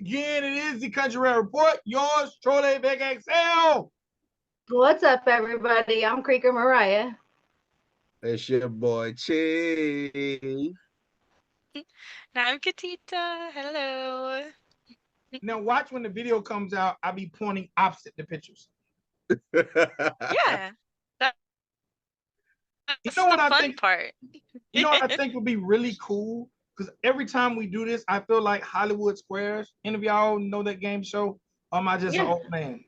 again. It is the Country Rap Report. Yours truly, VicXL. What's up, everybody? I'm Creeker Mariah. It's your boy Chief. I'm Katita. Hello. Now watch when the video comes out. I'll be pointing opposite the pictures. Yeah. That's You know what the I fun think? part. You know what I think would be really cool? Because every time we do this, I feel like Hollywood Squares. Any of y'all know that game show? Or am I just an old man?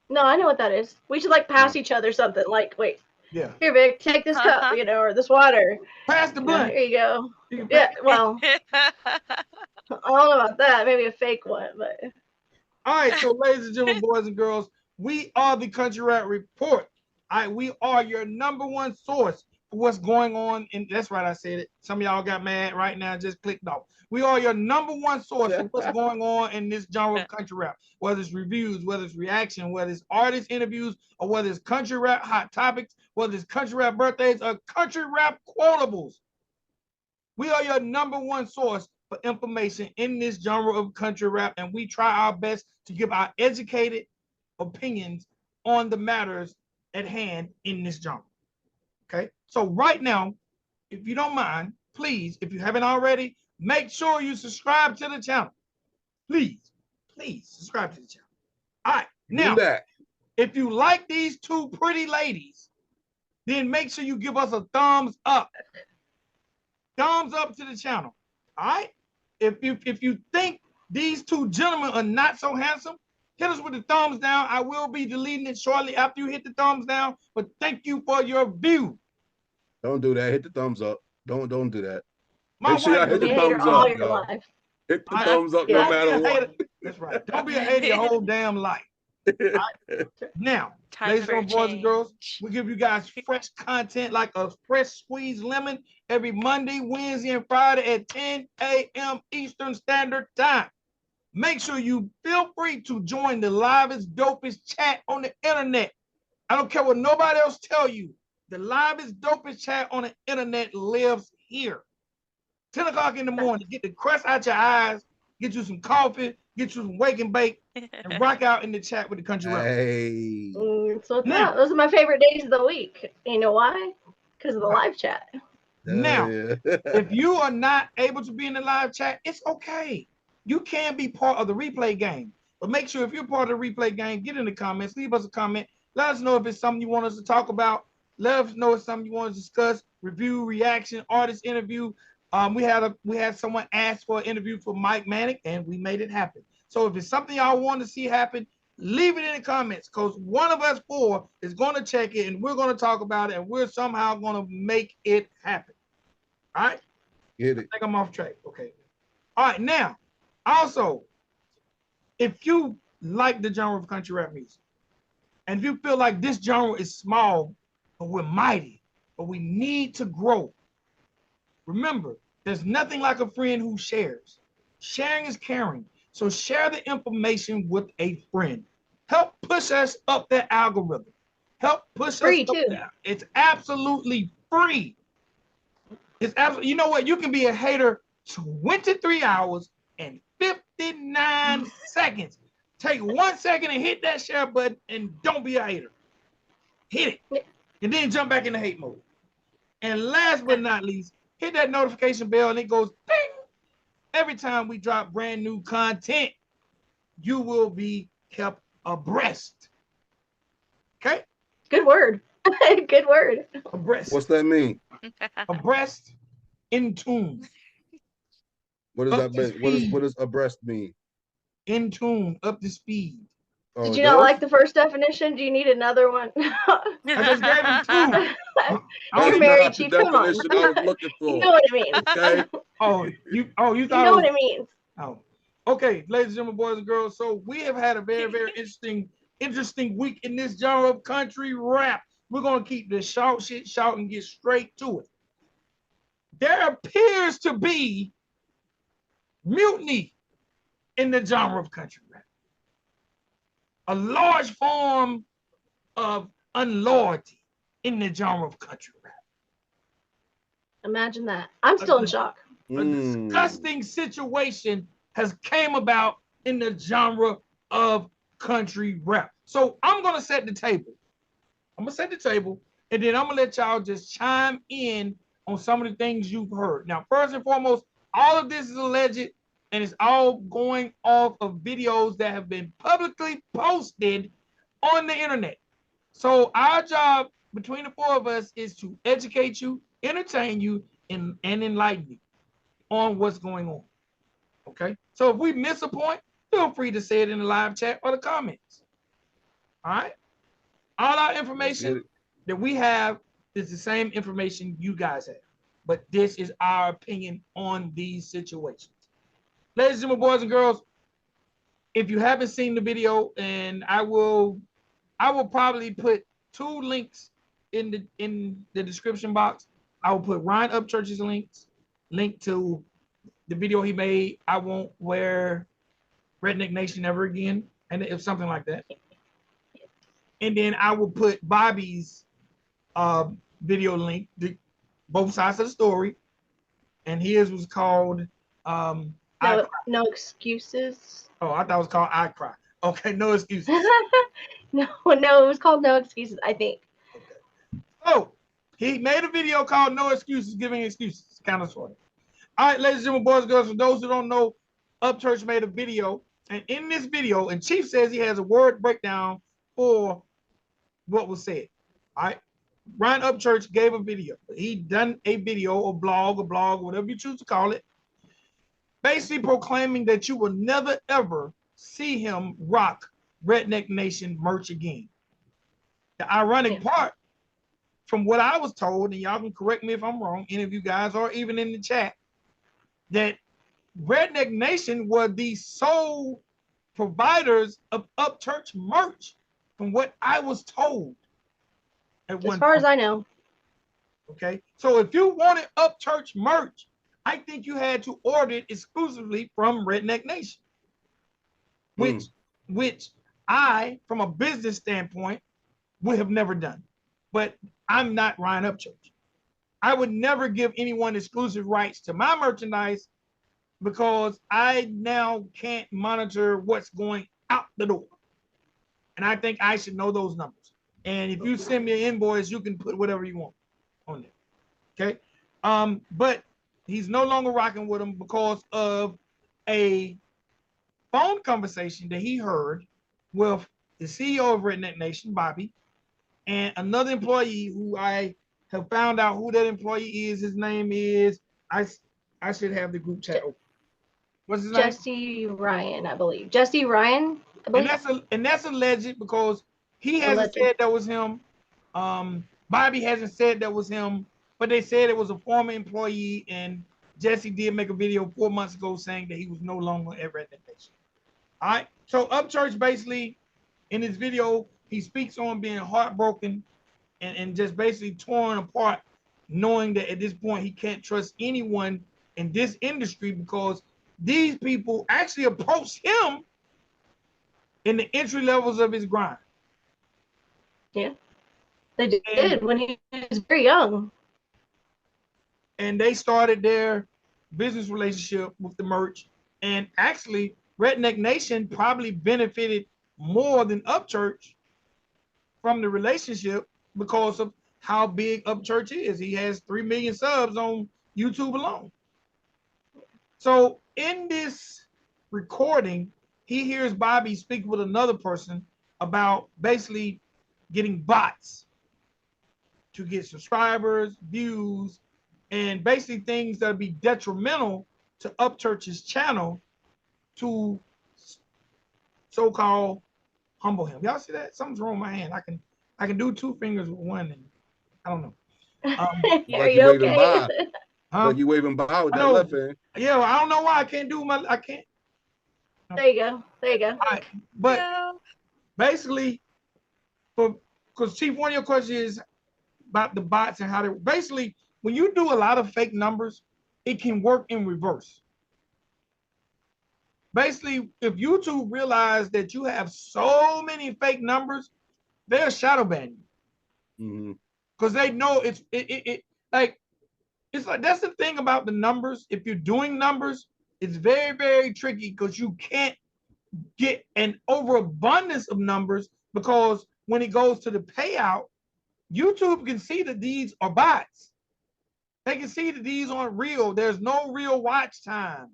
No, I know what that is. We should like pass each other something. Like, wait, Yeah. here, Vic, take this cup, or this water. Pass the blunt. Here you go. You can Yeah, pass- well, I don't know about that. Maybe a fake one, but. All right, so ladies and gentlemen, boys and girls, we are the Country Rap Report. All right, we are your number one source for what's going on. And that's right, I said it. Some of y'all got mad right now, just clicked off. We are your number one source for what's going on in this genre of country rap, whether it's reviews, whether it's reaction, whether it's artist interviews, or whether it's country rap hot topics, whether it's country rap birthdays, or country rap quotables. We are your number one source for information in this genre of country rap, and we try our best to give our educated opinions on the matters at hand in this genre. Okay, so right now, if you don't mind, please, if you haven't already, make sure you subscribe to the channel. Please subscribe to the channel. All right, now, if you like these two pretty ladies, then make sure you give us a thumbs up. Thumbs up to the channel. All right. If you think these two gentlemen are not so handsome, hit us with the thumbs down. I will be deleting it shortly after you hit the thumbs down. But thank you for your view. Don't do that. Hit the thumbs up. Don't do that. Make sure y'all hit the thumbs up, y'all. Hit the thumbs up no matter what. That's right. Don't be a hater your whole damn life. Right. Now, ladies and boys and girls, we give you guys fresh content like a fresh squeezed lemon every Monday, Wednesday, and Friday at 10 a.m. Eastern Standard Time. Make sure you feel free to join the livest, dopest chat on the internet. I don't care what nobody else tell you. The livest, dopest chat on the internet lives here. 10 o'clock in the morning, get the crust out your eyes, get you some coffee, get you some wake and bake, and rock out in the chat with the country rap. Hey. So now, those are my favorite days of the week. You know why? Because of the live chat. Now, if you are not able to be in the live chat, it's okay. You can be part of the replay game. But make sure if you're part of the replay game, get in the comments, leave us a comment. Let us know if it's something you want us to talk about. Let us know if it's something you want to discuss, review, reaction, artist interview. We had someone ask for an interview for Mike Manic, and we made it happen. So if it's something y'all want to see happen, leave it in the comments, because one of us four is going to check it, and we're going to talk about it, and we're somehow going to make it happen. All right? Get it. I think I'm off track. Okay. All right. Now, also, if you like the genre of country rap music, and if you feel like this genre is small, but we're mighty, but we need to grow, remember, there's nothing like a friend who shares. Sharing is caring. So share the information with a friend. Help push us up that algorithm. Help push us up there. It's absolutely free. It's absolutely, you know what? You can be a hater 23 hours and 59 seconds. Take 1 second and hit that share button and don't be a hater. Hit it. And then jump back into hate mode. And last but not least, hit that notification bell and it goes ding. Every time we drop brand new content, you will be kept abreast. Okay? Good word. Good word. Abreast. What's that mean? Abreast, in tune. What does that mean? What does abreast mean? In tune, up to speed. Did you not like the first definition? Do you need another one? I just gave him two. You're married, Chief. Come on. I was looking for. You know what it means. Okay. You thought you know what it means. Oh, okay, ladies and gentlemen, boys and girls. So we have had a very, very interesting week in this genre of country rap. We're gonna keep the shout shit shout and get straight to it. There appears to be mutiny in the genre of country rap. A large form of unloyalty in the genre of country rap. Imagine that. I'm still in shock. A disgusting situation has came about in the genre of country rap. So I'm gonna set the table. I'm gonna set the table, and then I'm gonna let y'all just chime in on some of the things you've heard. Now, first and foremost, all of this is alleged, and it's all going off of videos that have been publicly posted on the internet. So our job between the four of us is to educate you, entertain you, and enlighten you on what's going on. Okay. So if we miss a point, feel free to say it in the live chat or the comments. All right. All our information that we have is the same information you guys have, but this is our opinion on these situations. Ladies and gentlemen, boys and girls, if you haven't seen the video, and I will probably put 2 links in the description box. I will put Ryan Upchurch's link to the video he made. I won't wear Redneck Nation ever again, and if something like that. And then I will put Bobby's video link, both sides of the story, and his was called No excuses. Oh, I thought it was called I Cry. Okay, no excuses. No, it was called No Excuses, I think. Okay. Oh, he made a video called No Excuses, Giving Excuses. Kind of sort of. All right, ladies and gentlemen, boys and girls, for those who don't know, Upchurch made a video, and in this video, and Chief says he has a word breakdown for what was said. All right. Ryan Upchurch gave a video. He done a video, a blog, whatever you choose to call it, basically proclaiming that you will never, ever see him rock Redneck Nation merch again. The ironic part, from what I was told, and y'all can correct me if I'm wrong, any of you guys, or even in the chat, that Redneck Nation were the sole providers of Upchurch merch, from what I was told. As far as I know. Okay, so if you wanted Upchurch merch, I think you had to order it exclusively from Redneck Nation, which I, from a business standpoint, would have never done. But I'm not Ryan Upchurch. I would never give anyone exclusive rights to my merchandise because I now can't monitor what's going out the door. And I think I should know those numbers. And if you send me an invoice, you can put whatever you want on there. Okay. But he's no longer rocking with him because of a phone conversation that he heard with the CEO of Redneck Nation, Bobby, and another employee who I have found out who that employee is. His name is, I should have the group chat open. What's his name? Jesse Ryan, I believe. Jesse Ryan, I believe. And that's alleged because he hasn't said that was him. Bobby hasn't said that was him, but they said it was a former employee, and Jesse did make a video 4 months ago saying that he was no longer at Redneck Nation. All right. So Upchurch basically, in his video, he speaks on being heartbroken and just basically torn apart, knowing that at this point he can't trust anyone in this industry because these people actually approached him in the entry levels of his grind. Yeah, they did when he was very young. And they started their business relationship with the merch. And actually, Redneck Nation probably benefited more than Upchurch from the relationship because of how big Upchurch is. He has 3 million subs on YouTube alone. So in this recording, he hears Bobby speak with another person about basically getting bots to get subscribers, views, and basically things that would be detrimental to Upchurch's channel to so-called humble him. Y'all see that? Something's wrong with my hand. I can do 2 fingers with one, and I don't know. Are you okay? Like you waving by with that left hand. Yeah, well, I don't know why I can't do my. I can't. There you go. There you go. All right, but basically, because Chief, one of your questions is about the bots and how they basically, when you do a lot of fake numbers, it can work in reverse. Basically, if YouTube realize that you have so many fake numbers, they'll shadow ban you. Because they know it's like that's the thing about the numbers. If you're doing numbers, it's very, very tricky because you can't get an overabundance of numbers, because when it goes to the payout, YouTube can see that these are bots. They can see that these aren't real. There's no real watch time.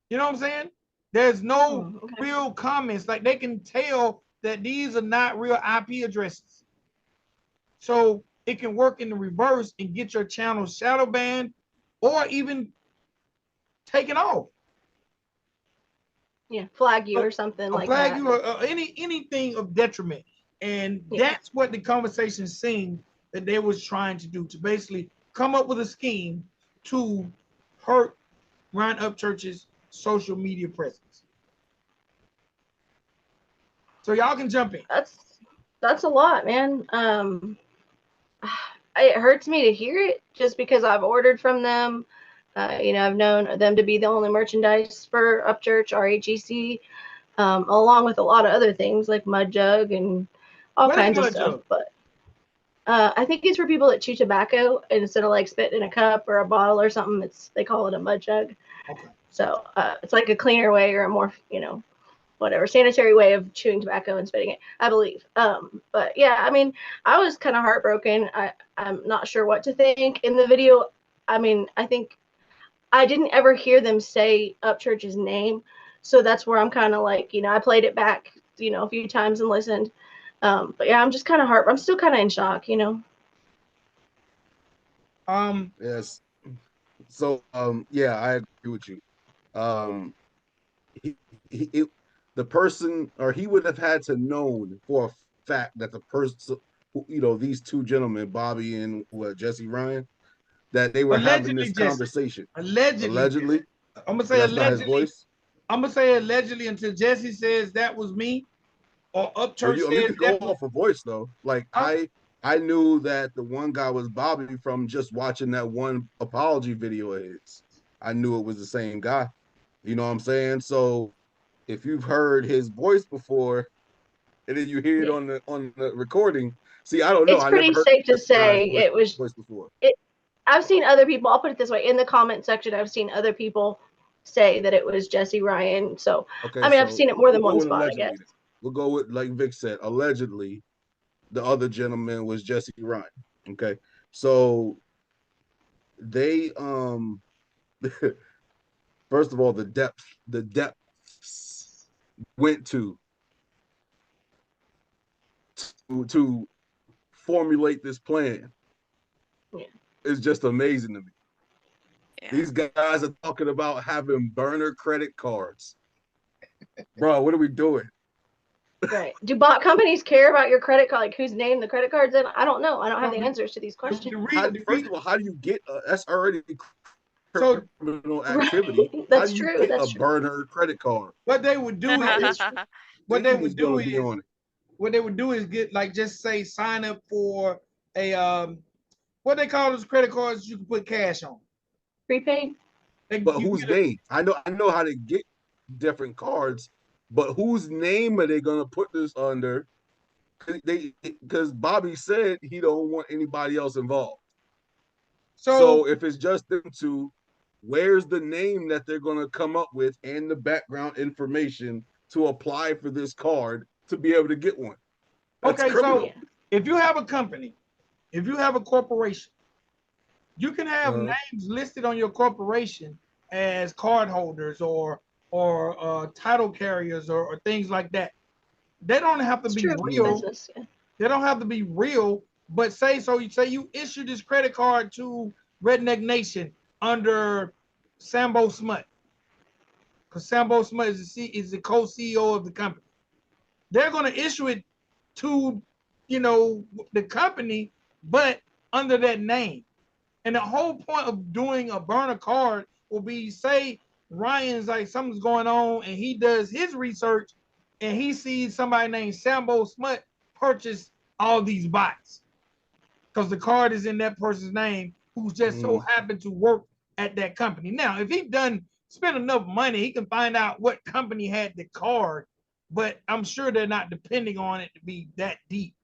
You know what I'm saying? There's no real comments. Like, they can tell that these are not real IP addresses. So it can work in the reverse and get your channel shadow banned or even taken off. Yeah, flag you or something like flag that. you or anything of detriment. And that's what the conversation seemed that they was trying to do, to basically come up with a scheme to hurt Ryan Upchurch's social media presence. So y'all can jump in. That's a lot, man. It hurts me to hear it just because I've ordered from them. You know, I've known them to be the only merchandise for Upchurch, RHEC, along with a lot of other things like Mud Jug and all kinds of stuff. But I think it's for people that chew tobacco, and instead of like spitting in a cup or a bottle or something, they call it a Mud Jug. Okay. So it's like a cleaner way or a more, whatever, sanitary way of chewing tobacco and spitting it, I believe. But yeah, I mean, I was kind of heartbroken. I'm not sure what to think. In the video, I mean, I think I didn't ever hear them say Upchurch's name. So that's where I'm kind of like, I played it back, a few times and listened. But yeah, I'm just kind of I'm still kind of in shock, Yes. So yeah, I agree with you. The person, or he would have had to known for a fact that the person, these two gentlemen, Bobby and Jesse Ryan, that they were having this conversation. Allegedly. I'm gonna say that's not his voice. I'm gonna say allegedly until Jesse says that was me, or Upchurch says you could go off a voice though. Like I knew that the one guy was Bobby from just watching that one apology video of his. I knew it was the same guy. You know what I'm saying? So if you've heard his voice before, and then you hear it on the recording, see, I don't know. It's pretty safe to say it was voice before. I've seen other people. I'll put it this way: in the comment section, I've seen other people say that it was Jesse Ryan. So okay, I mean, I've seen it more than one spot, I guess. We'll go with, like Vic said, allegedly, the other gentleman was Jesse Ryan. Okay, so they first of all, the depths went to formulate this plan is just amazing to me. Yeah. These guys are talking about having burner credit cards. Bro, what are we doing? Right. Do bot companies care about your credit card? Like whose name the credit card's in? I don't know. I don't have the answers to these questions. First of all, how do you get that's already criminal activity? That's true. That's a burner credit card. What they would do is what they would do is get, like, just say sign up for a what they call those credit cards you can put cash on. Prepaid. But whose name? I know how to get different cards, but whose name are they gonna put this under? Because Bobby said he don't want anybody else involved. So if it's just them two, where's the name that they're gonna come up with and the background information to apply for this card to be able to get one? That's criminal. So if you have a company, if you have a corporation, you can have names listed on your corporation as card holders or title carriers or things like that. They don't have to be real. They don't have to be real. But say you issue this credit card to Redneck Nation under Sambo Smut, because Sambo Smut is the co-CEO of the company. They're going to issue it to the company, but under that name. And the whole point of doing a burner card will be, say Ryan's like something's going on and he does his research and he sees somebody named Sambo Smut purchase all these bots because the card is in that person's name who's just so happened to work at that company. Now, if he spent enough money, he can find out what company had the card, but I'm sure they're not depending on it to be that deep.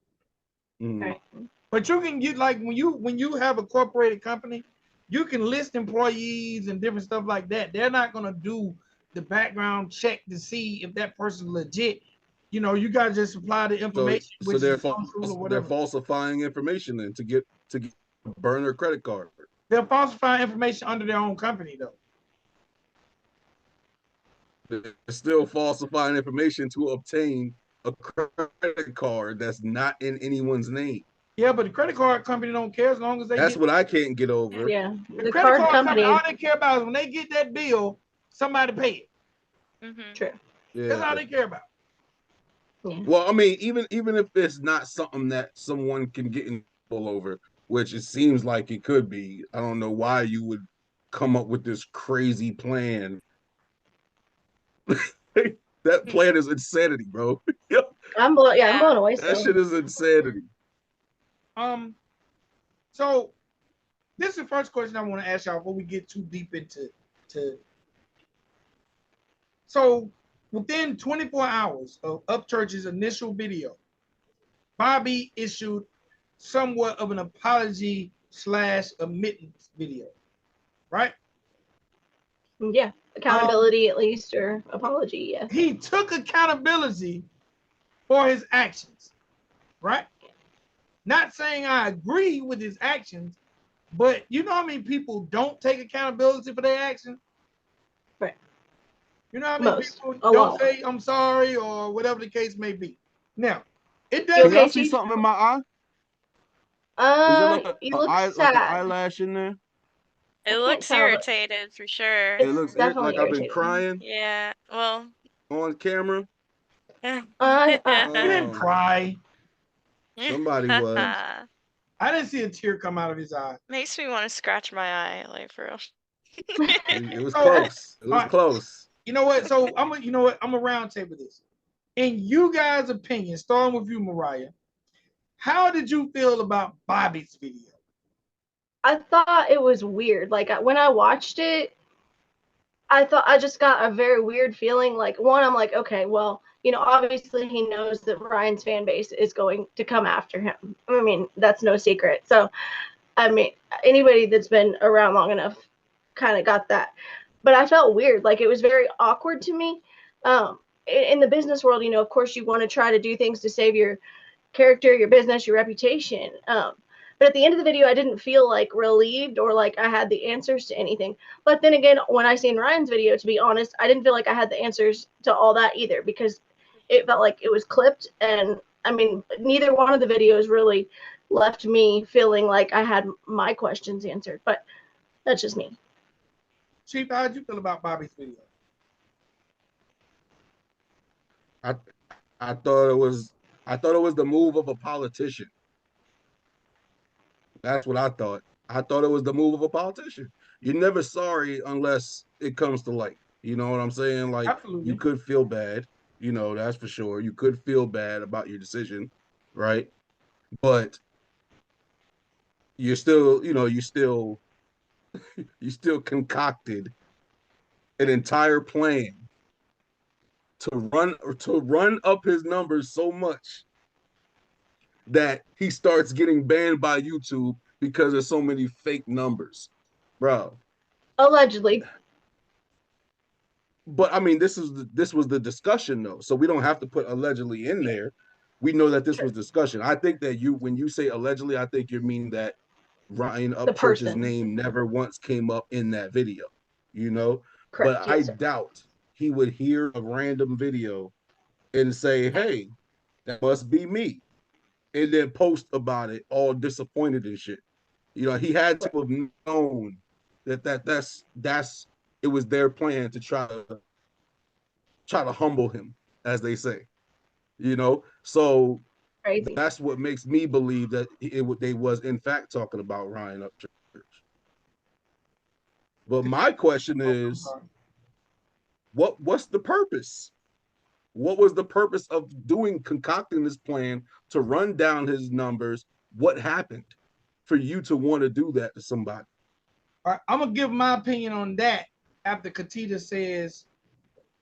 Right. But you can get, like, when you have a corporated company, you can list employees and different stuff like that. They're not going to do the background check to see if that person's legit. You know, you gotta just supply the information, So which is untrue or they're whatever. falsifying information then to get burn their credit card. They're falsifying information under their own company, though. They're still falsifying information to obtain a credit card that's not in anyone's name. Yeah, but the credit card company don't care as long as they That's get. what I can't get over. Yeah, The the credit card card company, company. all they care about is when they get that bill, somebody pay it. True. That's all they care about. Yeah. Well, I mean, even if it's not something that someone can get in trouble over, which it seems like it could be, I don't know why you would come up with this crazy plan. That plan is insanity, bro. I'm blown away That still. shit is insanity. So this is the first question I want to ask y'all before we get too deep into. So within 24 hours of Upchurch's initial video, Bobby issued somewhat of an apology / admittance video, right? Yeah, accountability at least, or apology. Yeah. He took accountability for his actions, right? Not saying I agree with his actions, but you know how many people don't take accountability for their actions? Right. You know how many Most. people A don't lot. say I'm sorry or whatever the case may be. Now, it Can doesn't. y'all okay, see Chief? something in my eye? Is there like You a look eye, sad. like an eyelash in there? It I can't looks tell, but irritated for sure. It it's looks definitely like I've been irritating. crying Yeah. Well. on camera. You didn't Oh, cry. somebody was. I didn't see a tear come out of his eye. Makes me want to scratch my eye, like for real. It was So, close. It was all right, close. you know what? So I'm a round table this. In you guys' opinion, starting with you, Mariah, how did you feel about Bobby's video? I thought it was weird. Like when I watched it, I thought I just got a very weird feeling. Like one, I'm like, okay, well, you know, obviously he knows that Ryan's fan base is going to come after him. I mean, that's no secret. So, I mean, anybody that's been around long enough kind of got that. But I felt weird. Like it was very awkward to me. In the business world, you know, of course, you want to try to do things to save your character, your business, your reputation. But at the end of the video, I didn't feel like relieved or like I had the answers to anything. But then again, when I seen Ryan's video, to be honest, I didn't feel like I had the answers to all that either, because it felt like it was clipped. And I mean, neither one of the videos really left me feeling like I had my questions answered. But that's just me. Chief, how did you feel about Bobby's video? I thought it was the move of a politician. That's what I thought. I thought it was the move of a politician. You're never sorry unless it comes to light. You know what I'm saying? Like Absolutely. you could feel bad, you know, that's for sure. You could feel bad about your decision, right? But you're still, you know, you still concocted an entire plan to run up his numbers so much that he starts getting banned by YouTube because there's so many fake numbers, bro. Allegedly. But I mean, this was the discussion though, so we don't have to put allegedly in there. We know that this was discussion. I think that when you say allegedly, I think you're meaning that Ryan Upchurch's name never once came up in that video, you know. Correct. But I doubt he would hear a random video and say, "Hey, that must be me," and then post about it all disappointed and shit. You know, he had to have known that's it was their plan to try to humble him, as they say. You know, so Crazy. that's what makes me believe that they was in fact talking about Ryan Upchurch. But my question is, what's the purpose? What was the purpose of concocting this plan to run down his numbers? What happened for you to want to do that to somebody? All right, I'm gonna give my opinion on that after Katita says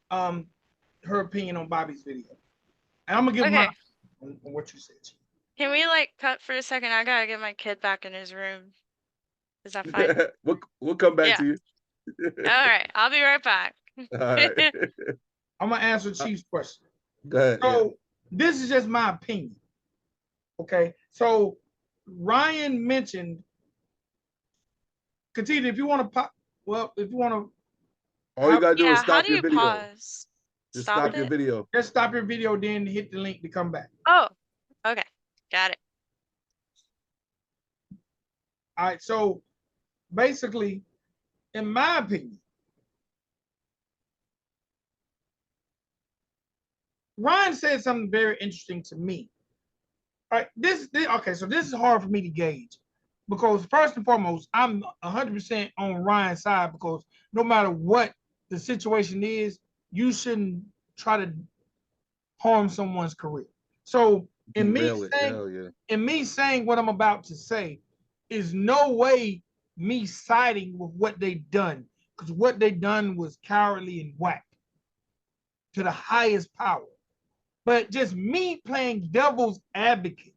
her opinion on Bobby's video. And I'm gonna give my on what you said. Can we like cut for a second? I gotta get my kid back in his room. Is that fine? We'll come back to you. All right, I'll be right back. All right. I'm gonna answer Chief's question. Go ahead. So this is just my opinion. Okay. So Ryan mentioned Katita, if you want to pop, well, if you want to, All you gotta do is Yeah, how stop do your you video. pause? Just Stop stop your it? video. just stop your video, then hit the link to come back. Oh, okay. Got it. All right. So basically, in my opinion, Ryan said something very interesting to me. All right, okay, so this is hard for me to gauge because first and foremost, I'm 100% on Ryan's side because no matter what the situation is, you shouldn't try to harm someone's career. So in me Derail it. saying, Hell yeah. in me saying what I'm about to say, is no way me siding with what they done because what they done was cowardly and whack to the highest power. But just me playing devil's advocate.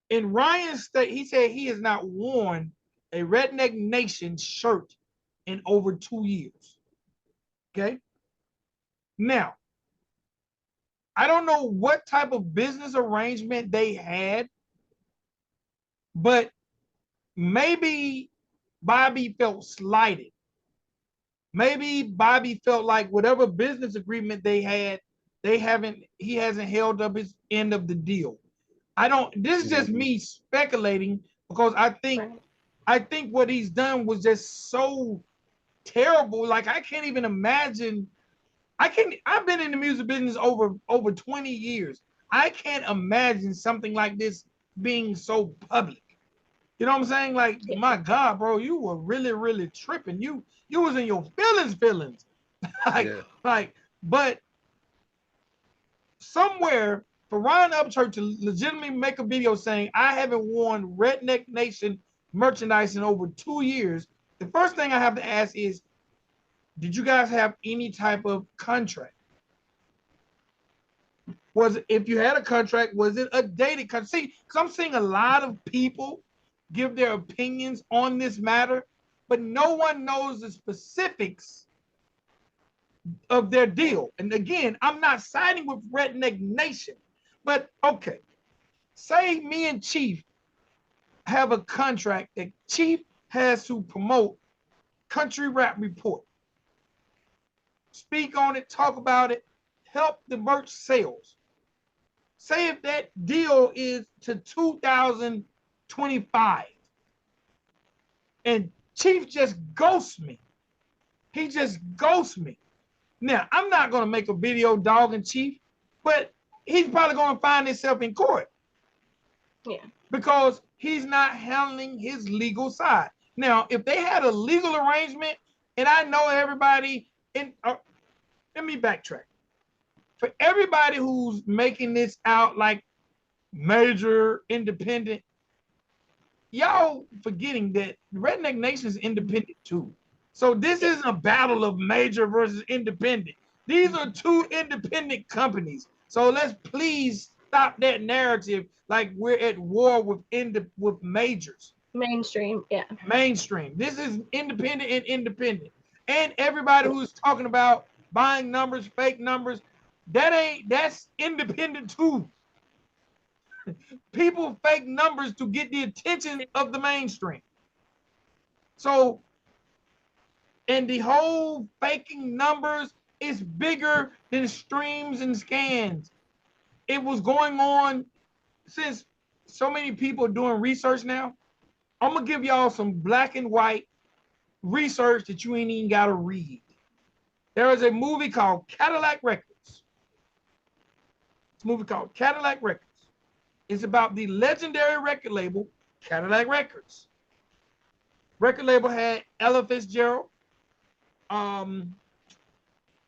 In Ryan's state, he said he has not worn a Redneck Nation shirt in over 2 years. Okay. Now, I don't know what type of business arrangement they had, but maybe Bobby felt slighted. Maybe Bobby felt like whatever business agreement they had, he hasn't held up his end of the deal. This is just me speculating because I think what he's done was just so terrible. Like I can't even imagine. I've been in the music business over 20 years. I can't imagine something like this being so public. You know what I'm saying? Like, my God, bro, you were really, really tripping. You was in your feelings. But somewhere for Ryan Upchurch to legitimately make a video saying I haven't worn Redneck Nation merchandise in over 2 years, the first thing I have to ask is, did you guys have any type of contract? If you had a contract, was it a dated contract? See, because I'm seeing a lot of people give their opinions on this matter, but no one knows the specifics of their deal. And again, I'm not siding with Redneck Nation, but okay, say me and Chief have a contract that Chief has to promote Country Rap Report, speak on it, talk about it, help the merch sales. Say if that deal is to 2025 and Chief just ghosts me. He just ghosts me. Now, I'm not going to make a video dogging Chief, but he's probably going to find himself in court. Yeah. Because he's not handling his legal side. Now, if they had a legal arrangement, and I know everybody let me backtrack. For everybody who's making this out like major independent, y'all forgetting that Redneck Nation is independent too. So this isn't a battle of major versus independent. These are two independent companies. So let's please stop that narrative like we're at war with majors. Mainstream, yeah. Mainstream. This is independent and independent. And everybody who's talking about buying numbers, fake numbers, that's independent too. People fake numbers to get the attention of the mainstream. So, and the whole faking numbers is bigger than streams and scans. It was going on since so many people are doing research now. I'm gonna give y'all some black and white research that you ain't even gotta read. There is a movie called Cadillac Records. It's a movie called Cadillac Records. It's about the legendary record label, Cadillac Records. Record label had Ella Fitzgerald.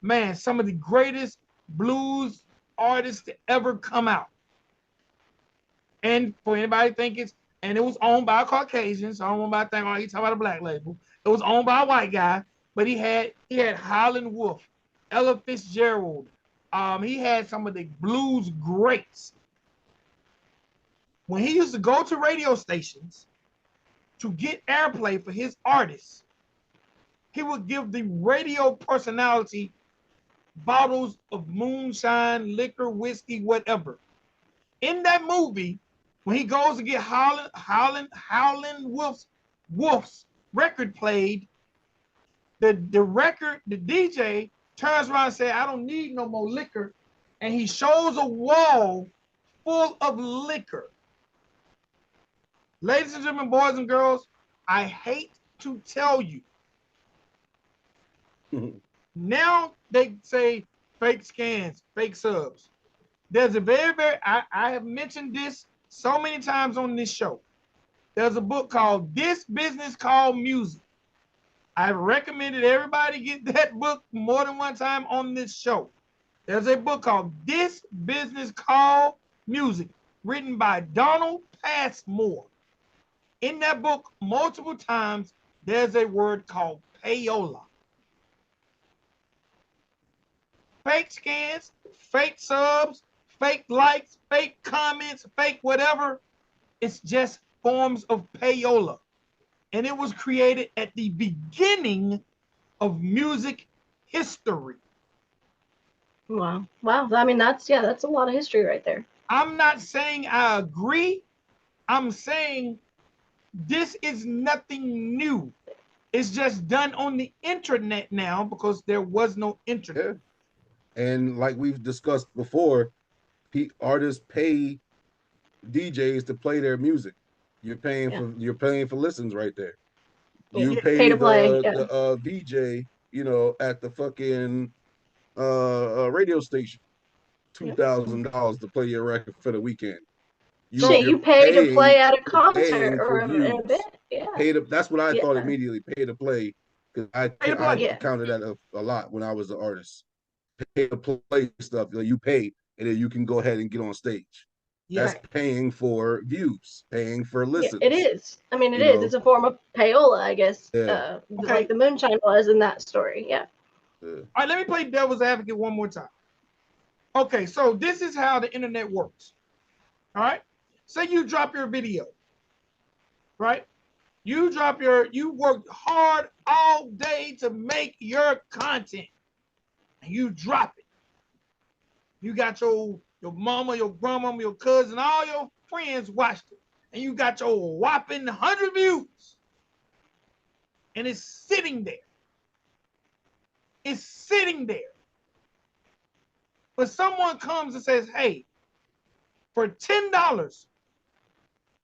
Man, some of the greatest blues artists to ever come out. And for anybody think and it was owned by a Caucasian, so I don't want to think, oh, he's talking about a black label. It was owned by a white guy, but he had Howlin' Wolf, Ella Fitzgerald. He had some of the blues greats. When he used to go to radio stations to get airplay for his artists, he would give the radio personality bottles of moonshine, liquor, whiskey, whatever. In that movie, when he goes to get Howlin' Wolf's record played, the DJ turns around and says, I don't need no more liquor. And he shows a wall full of liquor. Ladies and gentlemen, boys and girls, I hate to tell you. Now they say fake scans, fake subs. There's a I have mentioned this so many times on this show. There's a book called This Business Called Music. I've recommended everybody get that book more than one time on this show. There's a book called This Business Called Music, written by Donald Passmore. In that book, multiple times, there's a word called payola. Fake scans, fake subs, fake likes, fake comments, fake whatever. It's just forms of payola. And it was created at the beginning of music history. Wow. Wow. I mean, that's a lot of history right there. I'm not saying I agree. I'm saying this is nothing new. It's just done on the internet now because there was no internet. Yeah. And like we've discussed before, artists pay DJs to play their music. You're paying for listens right there. You pay the VJ, at the fucking radio station $2,000 to play your record for the weekend. You pay to play at a concert or an event. Yeah. That's what I thought immediately. Pay to play, because I counted that a lot when I was an artist. Pay to play stuff. You pay, and then you can go ahead and get on stage. Yeah. That's paying for views, paying for listens. Yeah, it is. I mean, it is. It's a form of payola, I guess. Yeah. Like the moonshine was in that story. Yeah. All right, let me play devil's advocate one more time. Okay, so this is how the internet works. All right. Say you drop your video, right? You worked hard all day to make your content, and you drop it. You got your mama, your grandmama, your cousin, all your friends watched it, and you got your whopping 100 views, and it's sitting there. It's sitting there. But someone comes and says, hey, for $10,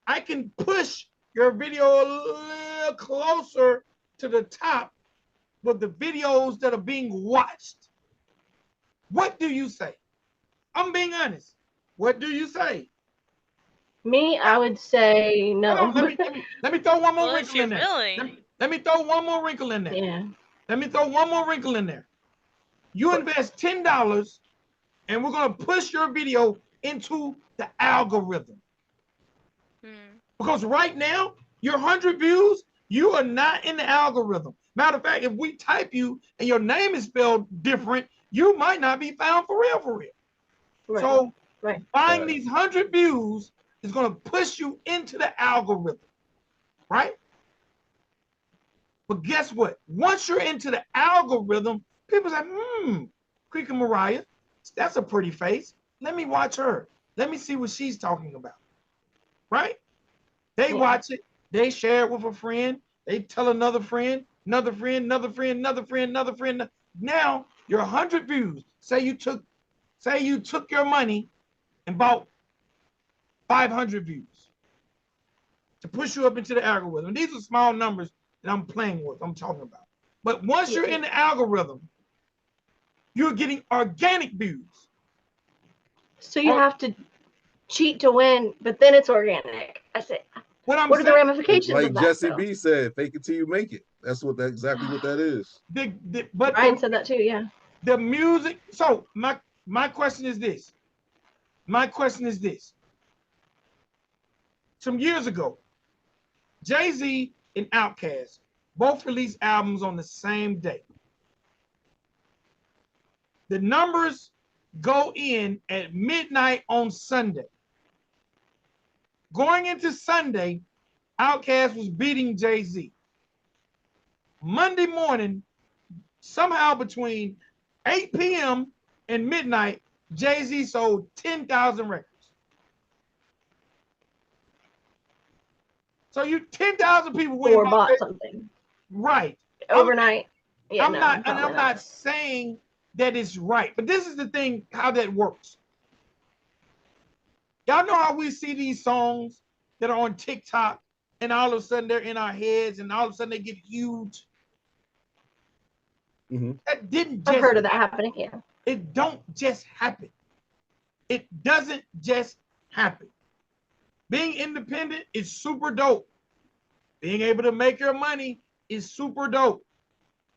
I can push your video a little closer to the top with the videos that are being watched. What do you say? I'm being honest. What do you say? Me, I would say no. On, let me throw one more wrinkle in there. Let me throw one more wrinkle in there. Yeah. Let me throw one more wrinkle in there. You invest $10, and we're going to push your video into the algorithm. Because right now, your 100 views, you are not in the algorithm. Matter of fact, if we type you and your name is spelled different, you might not be found for real. Right. So buying these 100 views is going to push you into the algorithm, right? But guess what? Once you're into the algorithm, people say, Creek Mariah, that's a pretty face. Let me watch her. Let me see what she's talking about, right? They watch it. They share it with a friend. They tell another friend, another friend, another friend, another friend, another friend. Now you're 100 views. Say you took your money and bought 500 views to push you up into the algorithm. These are small numbers that I'm playing with. I'm talking about. But once you're in the algorithm, you're getting organic views. So you have to cheat to win, but then it's organic. I say. What are the ramifications like of that? Jesse B said, fake it till you make it. That's exactly what that is. But Ryan said that too, yeah. The music. So my question is this. Some years ago, Jay-Z and Outkast both released albums on the same day. The numbers go in at midnight on Sunday. Going into Sunday, Outkast was beating Jay-Z. Monday morning, somehow between 8 p.m. and midnight, Jay-Z sold 10,000 records. So 10,000 people went Or and bought bought something right overnight. Yeah, I'm no, not, and probably I'm not saying that it's right, but this is the thing, how that works. Y'all know how we see these songs that are on TikTok, and all of a sudden they're in our heads, and all of a sudden they get huge. That didn't just I've heard of that happening. Yeah. It don't just happen. It doesn't just happen. Being independent is super dope. Being able to make your money is super dope.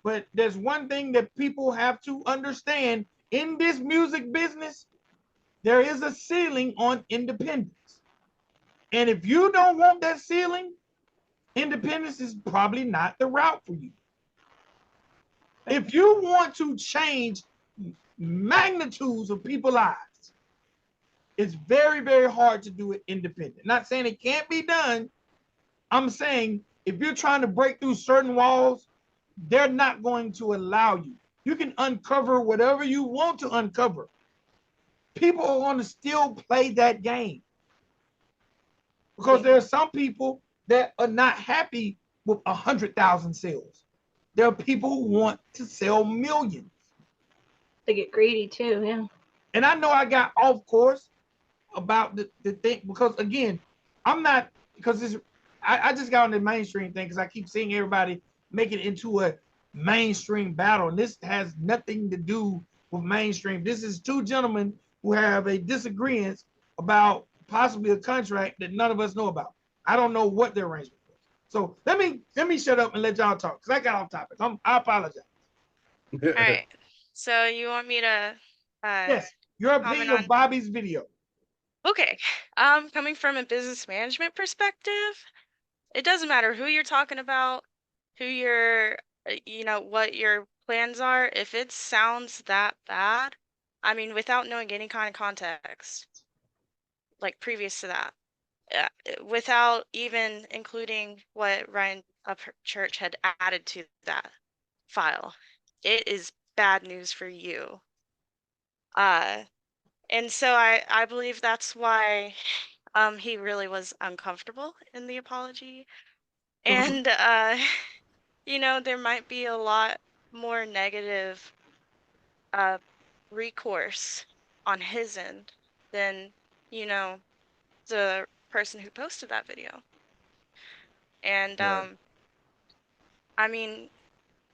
But there's one thing that people have to understand in this music business, there is a ceiling on independence. And if you don't want that ceiling, independence is probably not the route for you. If you want to change magnitudes of people's lives, it's very, very hard to do it independent. Not saying it can't be done. I'm saying if you're trying to break through certain walls, they're not going to allow you. You can uncover whatever you want to uncover. People are going to still play that game. Because there are some people that are not happy with 100,000 sales. There are people who want to sell millions. They get greedy too, yeah. And I know I got off course about the thing, because again, I'm not, because I just got on the mainstream thing because I keep seeing everybody make it into a mainstream battle. And this has nothing to do with mainstream. This is two gentlemen who have a disagreement about possibly a contract that none of us know about. I don't know what their arrangement was. So let me shut up and let y'all talk, because I got off topic. I apologize. All right. So you want me to yes, your opinion of Bobby's video. Okay. Coming from a business management perspective, it doesn't matter who you're talking about, who you're, what your plans are. If it sounds that bad, I mean, without knowing any kind of context, like previous to that, without even including what Ryan Upchurch had added to that file, it is bad news for you. And so I believe that's why he really was uncomfortable in the apology. And there might be a lot more negative recourse on his end than, the person who posted that video. And Right. I mean,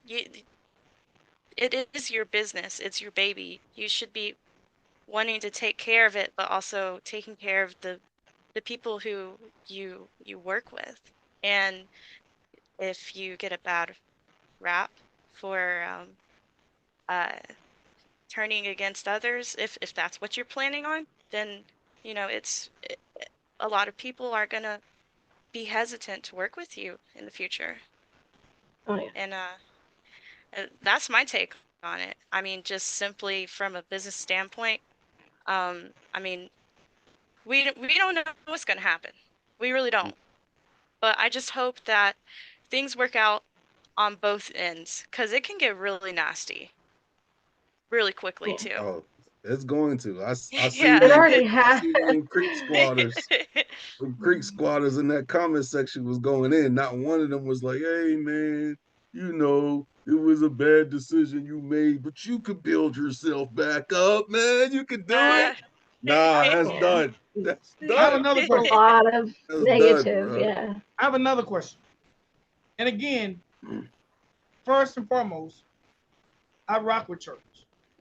it is your business, it's your baby. You should be wanting to take care of it, but also taking care of the people who you work with. And if you get a bad rap for turning against others, if that's what you're planning on, then a lot of people are gonna be hesitant to work with you in the future. Oh yeah. And that's my take on it. I mean, just simply from a business standpoint, I mean, we don't know what's gonna happen. We really don't. But I just hope that things work out on both ends, because it can get really nasty really quickly too. Oh, it's going to. I see Yeah. It already I has. see them creek squatters. The creek squatters in that comment section was going in. Not one of them was like, "Hey man, it was a bad decision you made, but you could build yourself back up, man. You could do it." Nah, that's Yeah. done. That's I have done. another A question. lot of That's negative, done, yeah. I have another question. And again, first and foremost, I rock with Church.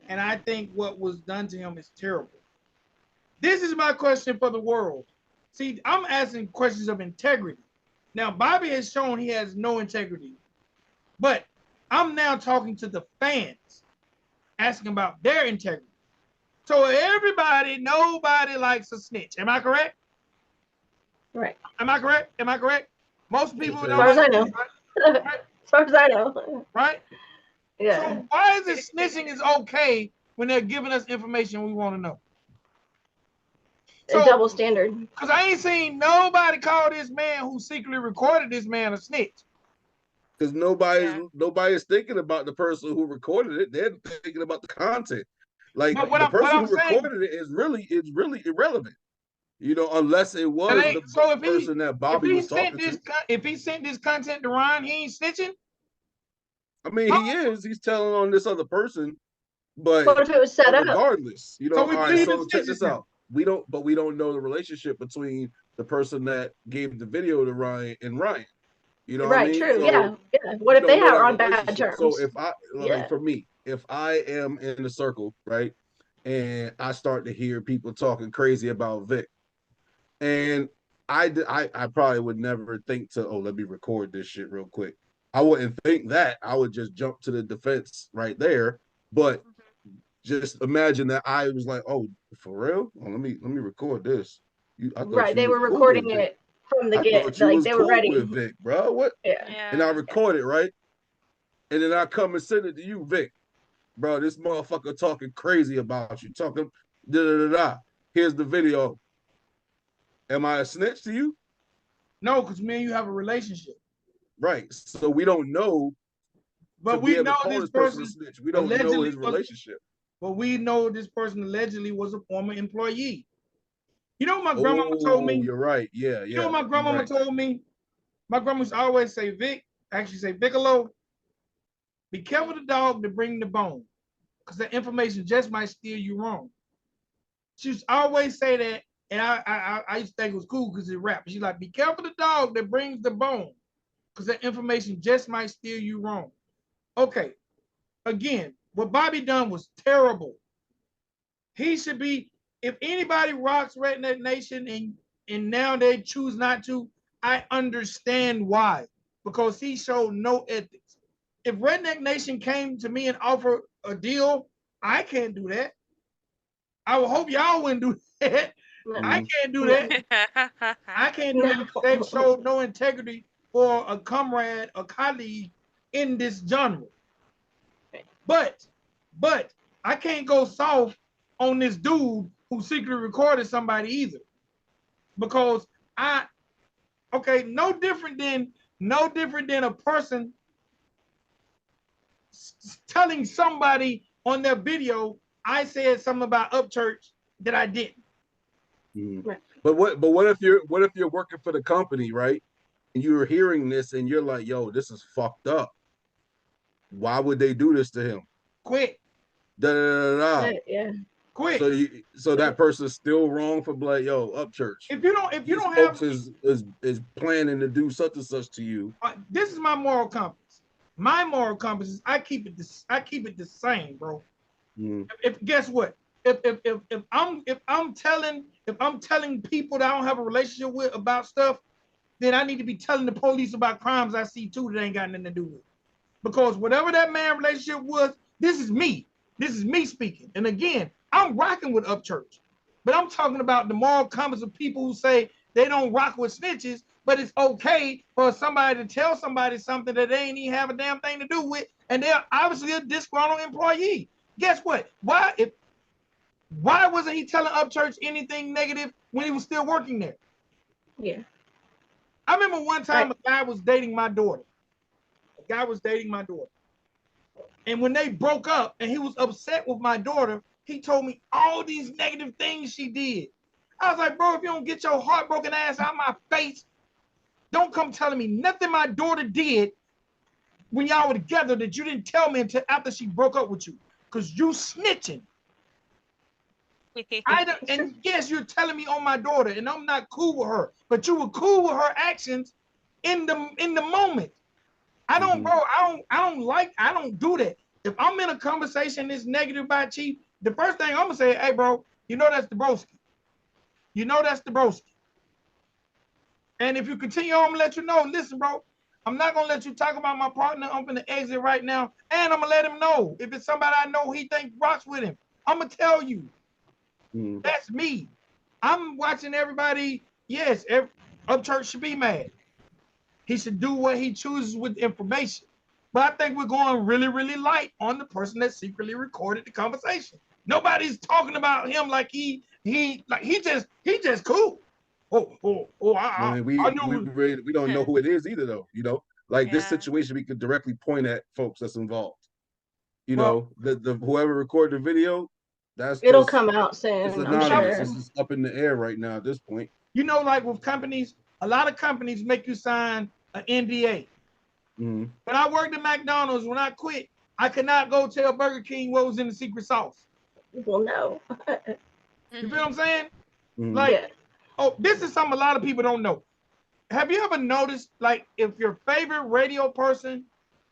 And I think what was done to him is terrible. This is my question for the world. See, I'm asking questions of integrity. Now, Bobby has shown he has no integrity. But I'm now talking to the fans, asking about their integrity. So nobody likes a snitch. Am I correct? Right. Am I correct? Am I correct? Most people As don't far as I like know. snitch, right? As far as I know. Right? Yeah. So why is it snitching is okay when they're giving us information we want to know? A double standard. Because I ain't seen nobody call this man who secretly recorded this man a snitch. Because nobody's thinking about the person who recorded it. They're thinking about the content. Like But the person I'm who saying, recorded it is really irrelevant. You know, unless it was the so if person that Bobby was talking to. If he sent this content to Ron, he ain't snitching. I mean, he is. He's telling on this other person, but What if it was set up? regardless, you know. So All we right, believe so in check snitches this now. out. We don't know the relationship between the person that gave the video to Ryan and Ryan. You know what I Right, mean? true. So Yeah. What if they are on bad terms? So if I Yeah. like for me, if I am in the circle, right, and I start to hear people talking crazy about Vic, and I probably would never think to, oh, let me record this shit real quick. I wouldn't think that. I would just jump to the defense right there. But just imagine that I was like, oh, for real? Oh, let me record this. I thought Right. you They was were cool with recording Vic. it from the I get. thought you Like was they were cool ready. with Vic, bro. What? Yeah. And I record it, right? And then I come and send it to you, Vic. Bro, this motherfucker talking crazy about you, talking da da da da. Here's the video. Am I a snitch to you? No, because me and you have a relationship. Right. So we don't know But to be we able to know call this this person a person snitch. We don't know his was. relationship. But we know this person allegedly was a former employee. You know what my grandmama told Oh, me? you're right. Yeah, You know yeah. what my grandmama told me? My grandma used to always say, Vic, actually say, VicXL, be careful the dog to bring the bone, because that information just might steer you wrong. She used to always say that, and I used to think it was cool because it rap. She's like, be careful the dog that brings the bone, because that information just might steer you wrong. Okay, again, what Bobby done was terrible. He should be, if anybody rocks Redneck Nation and now they choose not to, I understand why. Because he showed no ethics. If Redneck Nation came to me and offered a deal, I can't do that. I would hope y'all wouldn't do that. I can't do that. I can't do that because they've showed no integrity for a comrade, a colleague in this genre. But I can't go soft on this dude who secretly recorded somebody either. Because no different than a person telling somebody on their video, I said something about Upchurch that I didn't. Mm-hmm. But what if you're working for the company, right? And you're hearing this and you're like, yo, this is fucked up. Why would they do this to him? Quit. Da da da da. Yeah. Quit. So that person's still wrong for like, yo, Upchurch. If you don't folks have is planning to do such and such to you. This is my moral compass. My moral compass is I keep it the same, bro. If guess what? If I'm telling people that I don't have a relationship with about stuff, then I need to be telling the police about crimes I see too that ain't got nothing to do with it. Because whatever that man relationship was, this is me. This is me speaking. And again, I'm rocking with Upchurch, but I'm talking about the moral compass of people who say they don't rock with snitches, but it's okay for somebody to tell somebody something that they ain't even have a damn thing to do with, and they're obviously a disgruntled employee. Guess what? Why wasn't he telling Upchurch anything negative when he was still working there? Yeah. I remember one time a guy was dating my daughter. And when they broke up and he was upset with my daughter, he told me all these negative things she did. I was like, bro, if you don't get your heartbroken ass out of my face, don't come telling me nothing my daughter did when y'all were together that you didn't tell me until after she broke up with you. Because you snitching. And yes, you're telling me on my daughter, and I'm not cool with her, but you were cool with her actions in the moment. I don't do that. If I'm in a conversation that's negative about Chief, the first thing I'm gonna say, hey bro, you know that's the broski. You know that's the broski. And if you continue, I'm gonna let you know, listen, bro, I'm not gonna let you talk about my partner. I'm gonna exit right now, and I'm gonna let him know if it's somebody I know he thinks rocks with him. I'm gonna tell you. That's me. I'm watching everybody. Yes, Upchurch should be mad. He should do what he chooses with information. But I think we're going really, really light on the person that secretly recorded the conversation. Nobody's talking about him like he just cool. I mean, we don't know who it is either, though. You know, Like this Yeah. situation, we could directly point at folks that's involved. You Well- know, the whoever recorded the video, that's It'll just come out it's soon, I'm anonymous. sure. It's just up in the air right now at this point. You know, like with companies, a lot of companies make you sign an NDA. Mm-hmm. When I worked at McDonald's, when I quit, I could not go tell Burger King what was in the secret sauce. Well, no. You feel what I'm saying? Mm-hmm. Like, Yeah. oh, this is something a lot of people don't know. Have you ever noticed, like, if your favorite radio person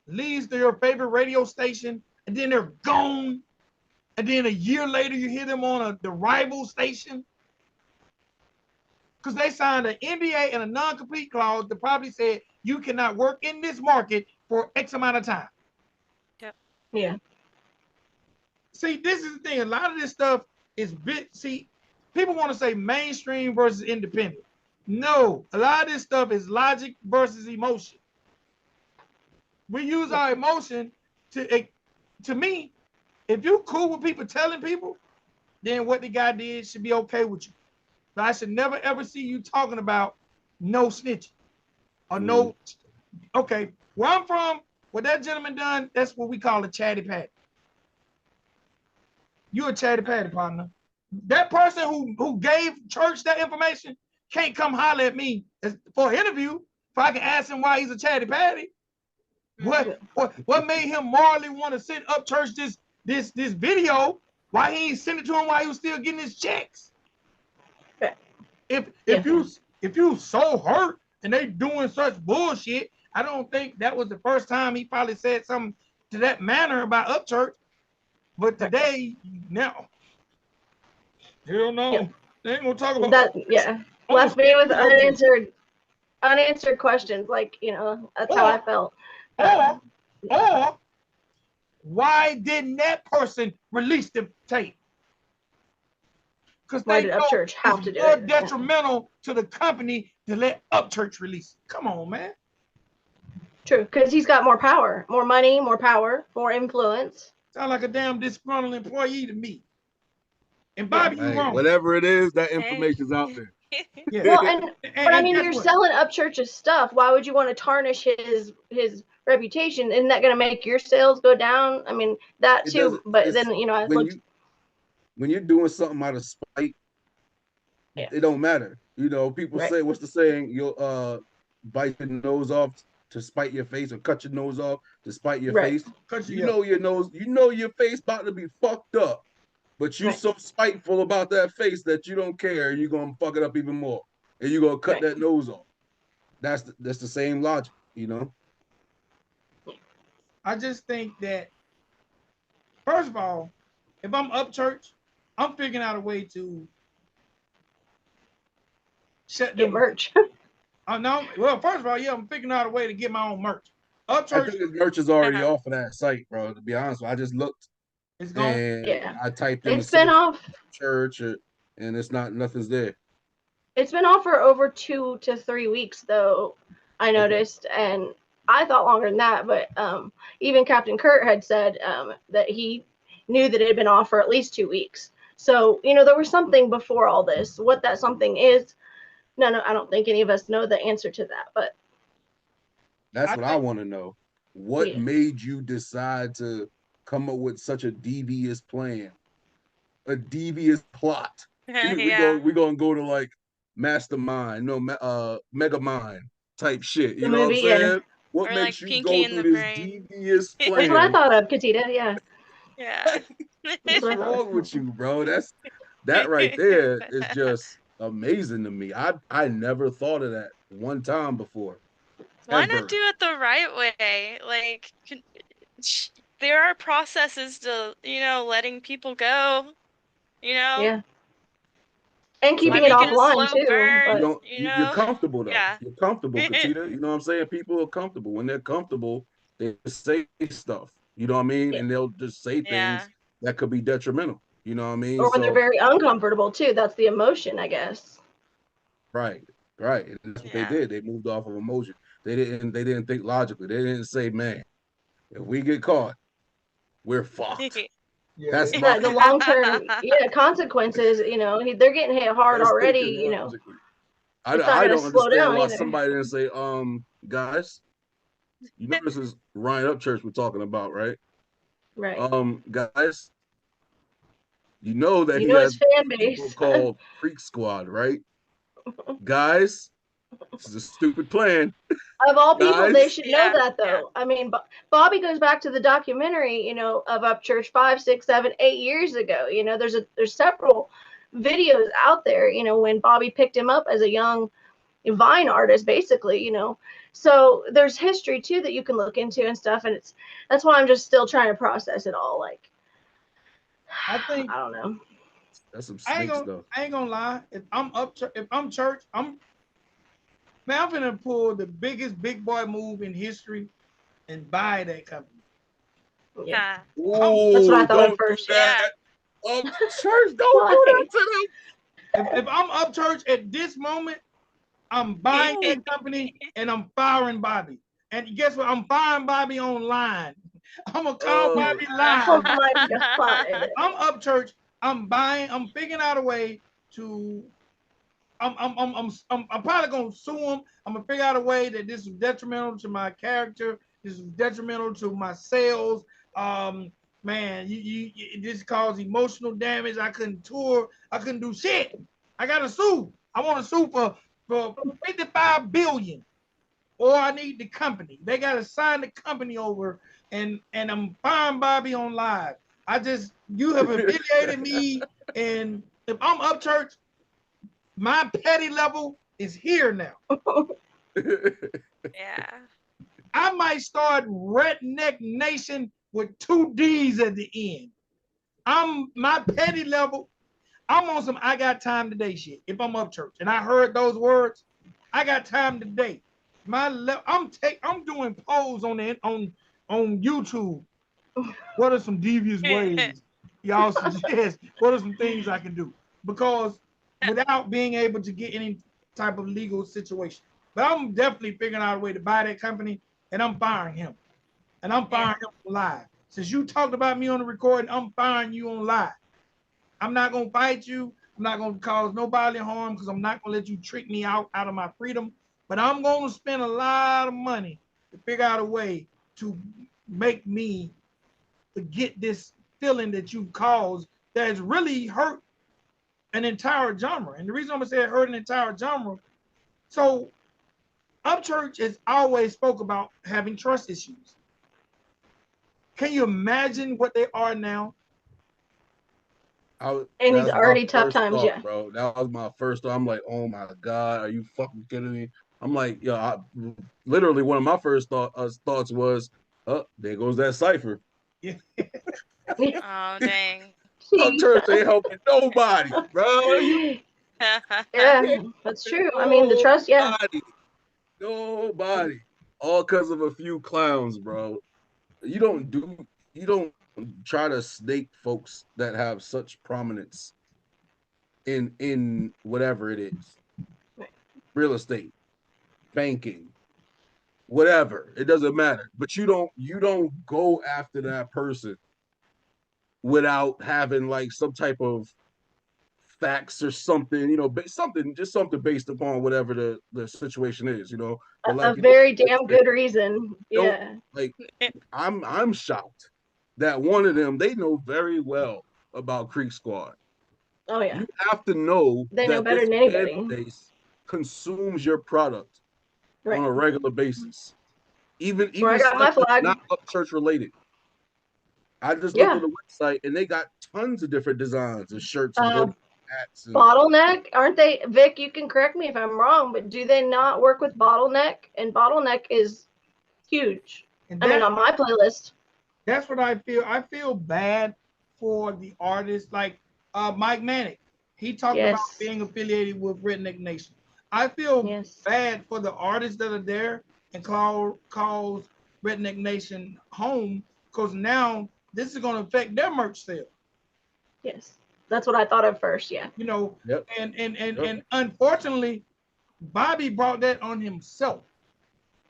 leaves to your favorite radio station and then they're gone, and then a year later you hear them on the rival station? Because they signed an NDA and a non-compete clause that probably said you cannot work in this market for X amount of time. Yeah. See, this is the thing. A lot of this stuff is people want to say mainstream versus independent. No, a lot of this stuff is logic versus emotion. We use our emotion to me, if you cool with people telling people, then what the guy did should be okay with you. But I should never ever see you talking about no snitching or no. Okay, where I'm from, what that gentleman done, that's what we call a chatty patty. You a chatty patty, partner. That person who gave church that information can't come holler at me for an interview if I can ask him why he's a chatty patty. What made him morally want to send Upchurch this video? Why he ain't send it to him while he was still getting his checks? If you so hurt and they doing such bullshit, I don't think that was the first time he probably said something to that manner about Upchurch. But today, now, hell no, they ain't gonna talk about that. Yeah, left me with unanswered questions. Like, that's how I felt. Or why didn't that person release the tape? Because Why they did know Upchurch have to do more it? detrimental to the company to let Upchurch release it. Come on, man. True, because he's got more power, more money, more power, more influence. Sound like a damn disgruntled employee to me. And Bobby, you wrong. Whatever it is, that information's out there. Yeah. Well, but I mean, guess you're what? selling Upchurch's stuff. Why would you want to tarnish his reputation? Isn't that going to make your sales go down? I mean, that It too. doesn't- But it's- then, I when looked. when you're doing something out of spite, it don't matter. People say, what's the saying? You'll bite your nose off to spite your face, or cut your nose off to spite your face. You know your nose, your face about to be fucked up, but you so spiteful about that face that you don't care. You're gonna fuck it up even more, and you're gonna cut that nose off. That's the same logic, I just think that, first of all, if I'm Upchurch, I'm figuring out a way to shut them. Get merch. No, well, first of all, I'm figuring out a way to get my own merch. Upchurch, I think the merch is already off of that site, bro. To be honest, I just looked. It's gone. And I typed in it's been off church, and it's nothing's there. It's been off for over 2 to 3 weeks, though. I noticed, and I thought longer than that. But even Captain Kurt had said that he knew that it had been off for at least 2 weeks. So there was something before all this. What that something is, no, I don't think any of us know the answer to that. But that's what I want to know. What made you decide to come up with such a devious plan, a devious plot? We're gonna go to like mastermind, mega mind type shit. You know what I'm saying? What makes you go through this devious plan? That's what I thought of, Katita. Yeah. Yeah. What's wrong with you, bro? That right there is just amazing to me. I never thought of that one time before. Why not do it the right way? Like, there are processes to, letting people go, Yeah. And keeping it offline too. You're comfortable though. Yeah. You're comfortable, Katita. You know what I'm saying? People are comfortable. When they're comfortable, they say stuff. You know what I mean? And they'll just say things that could be detrimental. You know what I mean? Or when they're very uncomfortable too. That's the emotion, I guess. Right. And that's what they did. They moved off of emotion. They didn't think logically. They didn't say, man, if we get caught, we're fucked. That's the long-term consequences. They're getting hit hard already. I don't understand why somebody didn't say, guys, You know this is Ryan Upchurch we're talking about, right? Right. Guys, you know that You he know has his fan people base. called Creek Squad, right? Guys, this is a stupid plan. Of all people, they Guys, should know Yeah, that, yeah. though. I mean, Bobby goes back to the documentary, you know, of Upchurch 5, 6, 7, 8 years ago. You know, there's several videos out there. You know, when Bobby picked him up as a young Vine artist, basically. You know, so there's history too that you can look into and stuff. And that's why I'm just still trying to process it all. Like, I think I don't know. that's some snake stuff. I ain't gonna lie. If I'm church, man, I'm gonna pull the biggest big boy move in history and buy that company. Yeah, that's what I Oh, thought at don't do first. Yeah. that. Yeah. Church, don't do that Why? to them. If I'm Upchurch at this moment, I'm buying that company and I'm firing Bobby. And guess what? I'm firing Bobby online. I'm gonna call Oh, Bobby Oh live. my god. I'm Upchurch. I'm figuring out a way to. I'm probably gonna sue him. I'm gonna figure out a way that this is detrimental to my character. This is detrimental to my sales. Um, man, this caused emotional damage. I couldn't tour. I couldn't do shit. I gotta sue. I want to sue for 55 billion, or I need the company. They gotta sign the company over, and I'm firing Bobby on live. You have affiliated me, and if I'm Upchurch, my petty level is here now. Yeah. I might start Redneck Nation with 2 D's at the end. I'm my petty level. I'm on some I got time today shit. If I'm Upchurch and I heard those words, I got time today. I'm doing polls on YouTube. What are some devious ways y'all suggest? What are some things I can do? Because without being able to get any type of legal situation. But I'm definitely figuring out a way to buy that company, and I'm firing him. And I'm Yeah. firing him on live. Since you talked about me on the recording, I'm firing you on live. I'm not gonna fight you. I'm not gonna cause nobody harm because I'm not gonna let you trick me out of my freedom. But I'm gonna spend a lot of money to figure out a way to make me forget this feeling that you caused that has really hurt an entire genre. And the reason I'm gonna say it hurt an entire genre, so Upchurch has always spoke about having trust issues. Can you imagine what they are now? And he's That's my already tough first times, thought, yeah. bro. That was my first thought. I'm like, oh my God, are you fucking kidding me? I'm like, literally one of my first thoughts was, oh, there goes that cipher. Yeah. Oh, dang. Upchurch ain't helping nobody, bro. You Yeah, that's true. I mean, the trust, yeah. nobody, nobody. All because of a few clowns, bro. You don't try to snake folks that have such prominence in whatever it is. Real estate, banking, whatever. It doesn't matter. But you don't go after that person without having like some type of facts or something, something based upon whatever the situation is, But A like very damn good reason. don't Yeah. like I'm shocked that one of them, they know very well about Creek Squad. Oh, yeah. You have to know They know that better this than fan anybody. base consumes your product on Right. a regular basis. Even Where I got stuff my that's flag. not Upchurch related. I just looked Yeah. at the website and they got tons of different designs of shirts and Uh, hoodies, hats, and Bottleneck, aren't they? Vic, you can correct me if I'm wrong, but do they not work with Bottleneck? And Bottleneck is huge. And I mean, on my playlist. that's what I feel. I feel bad for the artists like Mike Manic. He talked about Yes. being affiliated with Redneck Nation. I feel Yes. bad for the artists that are there and calls Redneck Nation home because now this is going to affect their merch sale. Yes. That's what I thought at first. Yeah. You know, yep, yep. and unfortunately, Bobby brought that on himself.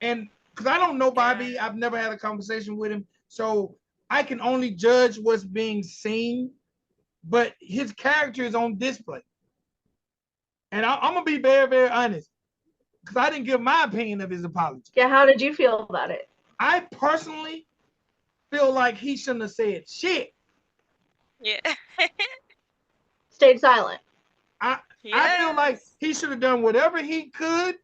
And because I don't know Bobby, Yeah. I've never had a conversation with him, so I can only judge what's being seen. But his character is on display, and I'm gonna be very, very honest because I didn't give my opinion of his apology. Yeah. How did you feel about it? I personally feel like he shouldn't have said shit. Yeah. Stayed silent. I feel like Yes. he should have done whatever he could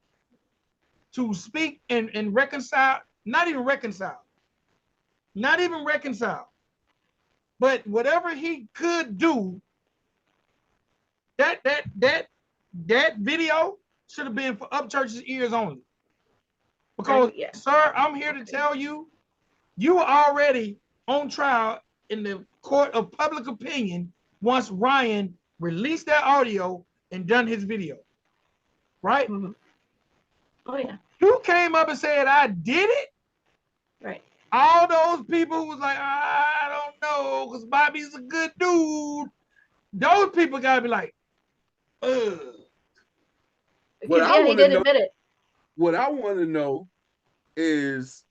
to speak and reconcile, not even reconcile, but whatever he could do, that video should have been for Upchurch's ears only. Because, Yeah. sir, I'm here to tell you, you were already on trial in the court of public opinion once Ryan released that audio and done his video, right? Mm-hmm. Oh yeah. You came up and said, I did it. Right. All those people who was like, I don't know, because Bobby's a good dude. Those people gotta be like, ugh. Because yeah, he did admit it. What I want to know is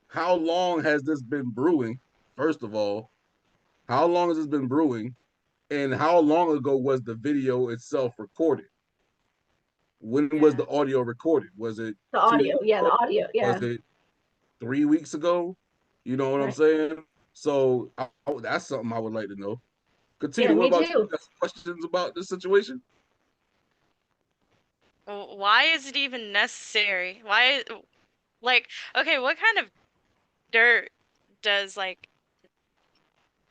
how long has this been brewing? First of all, how long has this been brewing? And how long ago was the video itself recorded? When was the audio recorded? Was it The 2 audio? weeks Yeah, ago? the audio. Yeah. Was it 3 weeks ago? You know what I'm Right. saying? So that's something I would like to know. Katita, Yeah, what me about you? too. Got some questions about this situation? Why is it even necessary? Why, like, okay, what kind of dirt does like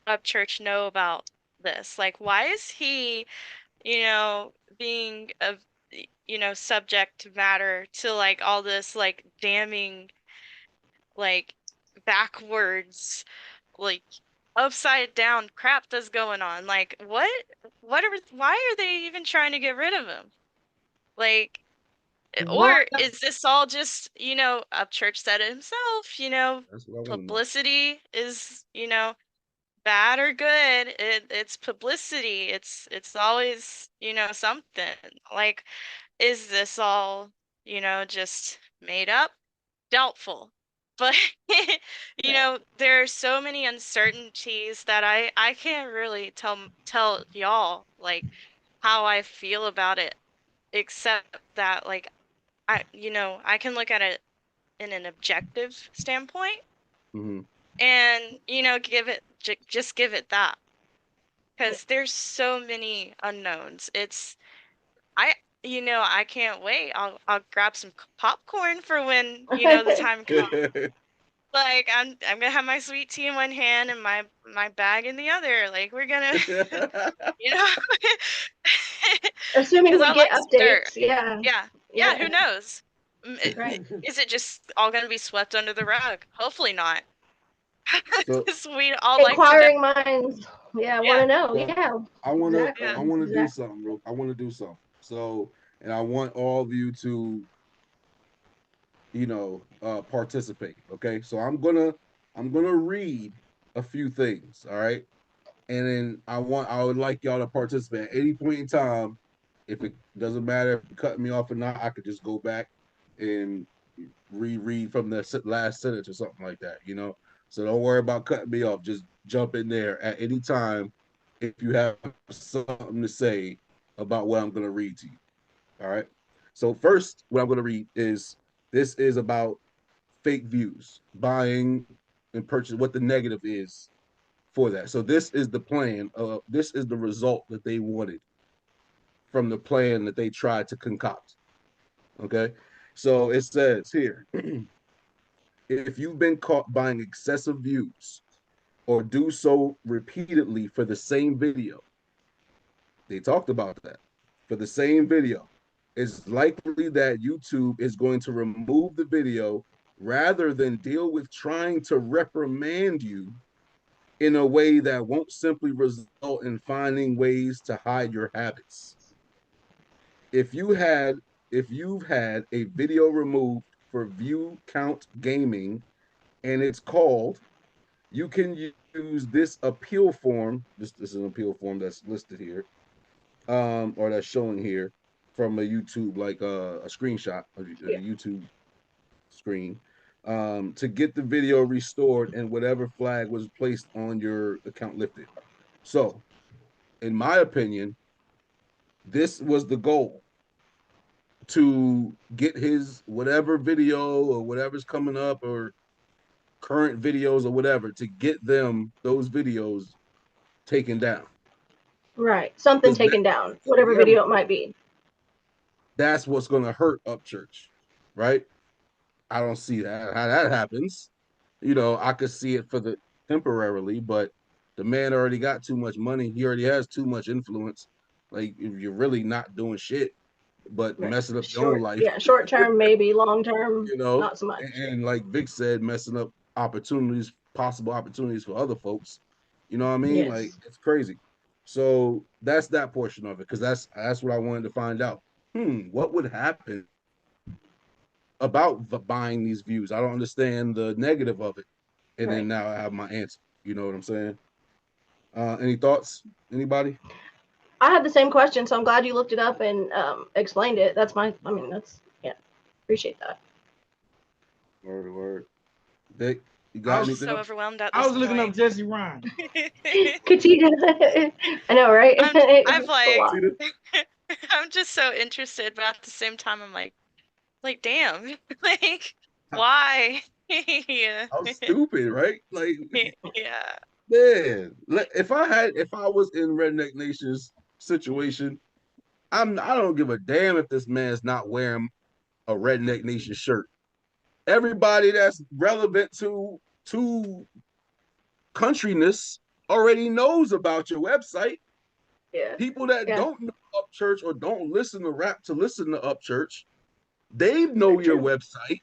Upchurch know about this? Like, why is he, being a, subject matter to like all this like damning, like backwards, like upside down crap that's going on? Like, why are they even trying to get rid of him? Like, Right. or is this all just, Upchurch said it himself, That's what I want to know. publicity is, bad or good, it's publicity. It's always, something. Like, is this all, just made up? Doubtful. But there are so many uncertainties that I can't really tell y'all like how I feel about it, except that like I can look at it in an objective standpoint Mm-hmm. and just give it that, because there's so many unknowns. I I can't wait. I'll grab some popcorn for when the time comes. Like, I'm gonna have my sweet tea in one hand and my bag in the other. Like, we're gonna you know Assuming because we I get like some dirt. updates. Yeah. Yeah, who Yeah. knows? Right. Is it just all gonna be swept under the rug? Hopefully not. so, Because we all like to know. Inquiring minds. Yeah, want Yeah, to know. so Yeah. Exactly. I wanna do Exactly. something, bro. I want to do something. So, and I want all of you to, participate. Okay, so I'm gonna read a few things. All right, and then I would like y'all to participate at any point in time. If it doesn't matter if you cut me off or not, I could just go back and reread from the last sentence or something like that. So don't worry about cutting me off. Just jump in there at any time if you have something to say about what I'm going to read to you. All right. So first, what I'm going to read is this is about fake views, buying and purchase, what the negative is for that. So this is the plan. This is the result that they wanted from the plan that they tried to concoct. Okay. So it says here, if you've been caught buying excessive views or do so repeatedly for the same video, they talked about that. For the same video, it's likely that YouTube is going to remove the video rather than deal with trying to reprimand you in a way that won't simply result in finding ways to hide your habits. If you had if you've had a video removed for view count gaming and it's called, you can use this appeal form. This is an appeal form that's listed here, or that's showing here from a YouTube, like a screenshot of the Yeah. YouTube screen, to get the video restored and whatever flag was placed on your account lifted. So, in my opinion, this was the goal. to get his whatever video or whatever's coming up or current videos or whatever, to get them those videos taken down. Right. Something Because taken down, whatever yeah, video it might be. that's what's going to hurt Upchurch, right? I don't see that how that happens. You know, I could see it for the temporarily, but the man already got too much money. He already has too much influence. Like, if you're really not doing shit, but Right. messing up your own life, Short term, maybe. Long term, you know. not so much. And like Vic said, messing up opportunities, possible opportunities for other folks. You know what I mean? Like, Yes. it's crazy. So that's that portion of it, because that's what I wanted to find out. What would happen about buying these views? I don't understand the negative of it. And Right. then now I have my answer. You know what I'm saying? Any thoughts? Anybody? I had the same question, so I'm glad you looked it up and explained it. That's yeah, appreciate that. Word to word. Vic, you I got was I'm anything so else? overwhelmed at I this was looking up point. Jesse Ryan. Katita. I know, right? I'm It's a like, lot. Katita? I'm just so interested, but at the same time, I'm like, damn, like, How, why? Yeah, how stupid, right? Like, yeah. man, if I was in Redneck Nation's situation, I don't give a damn if this man's not wearing a Redneck Nation shirt. Everybody that's relevant to countryness already knows about your website. Yeah. People that Yeah. don't know Upchurch or don't listen to rap to listen to Upchurch, they know Very your true. website.